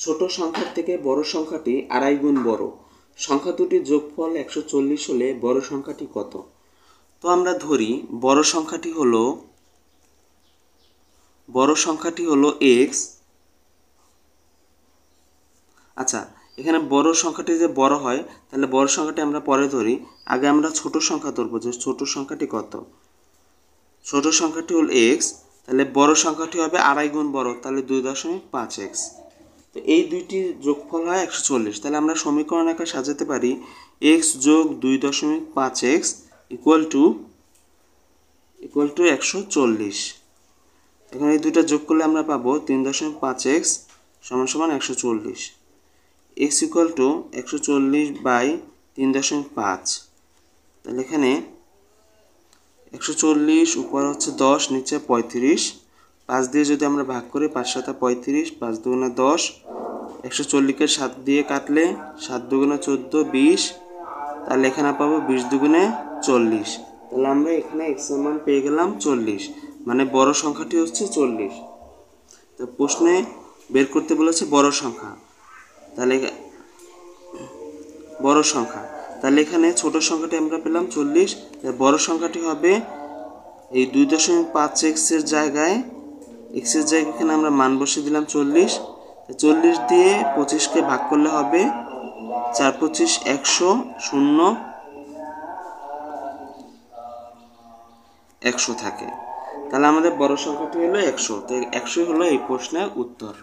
ছোট সংখ্যার থেকে বড় সংখ্যাটি আড়াই গুণ বড়। সংখ্যা দুটির যোগফল 140 হলে বড় সংখ্যাটি কত? তো আমরা ধরি বড় সংখ্যাটি হলো x। আচ্ছা, এখানে বড় সংখ্যাটি যে বড় হয় তাহলে বড় সংখ্যাটি আমরা পরে ধরি। আগে আমরা ছোট সংখ্যা ধরবো যে ছোট সংখ্যাটি কত। ছোট সংখ্যাটি হল x, তাহলে বড় সংখ্যাটি হবে আড়াই গুণ বড়, তাহলে 2.5x। তো এই দুইটির যোগফল হয় 140। তাহলে আমরা সমীকরণ আকারে সাজাতে পারি x যোগ 2.5x ইকুয়াল টু 140। এখন এই দুইটা যোগ করলে আমরা পাবো 3.5x সমান সমান 140। x equal to 140 by 3.5। তাহলে এখানে 140 উপর হচ্ছে 10, নিচে 35। 5 দিয়ে যদি আমরা ভাগ করি 5 7 35, 5 দুগুণে 10। 140কে 7 দিয়ে কাটলে 7 দুগুণে 14, 20। তাহলে এখানে পাবো 20 দুগুণে 40। তাহলে আমরা এখানে x এর মান পেয়ে গেলাম 40, মানে বড় সংখ্যাটি হচ্ছে 40। তো প্রশ্নে বের করতে বলেছে বড় সংখ্যা, তাহলে বড় সংখ্যা, তাহলে এখানে ছোট সংখ্যাটি আমরা পেলাম 40। বড় সংখ্যাটি হবে এই 2.5x এর জায়গায়, x এর জায়গায় এখানে আমরা মান বসিয়ে দিলাম 40। 40 দিয়ে 25কে ভাগ করলে হবে 4 25 100, 0 100 থাকে। তাহলে আমাদের বড় সংখ্যাটি হলো 100। তো 100 হলো এই প্রশ্নের উত্তর।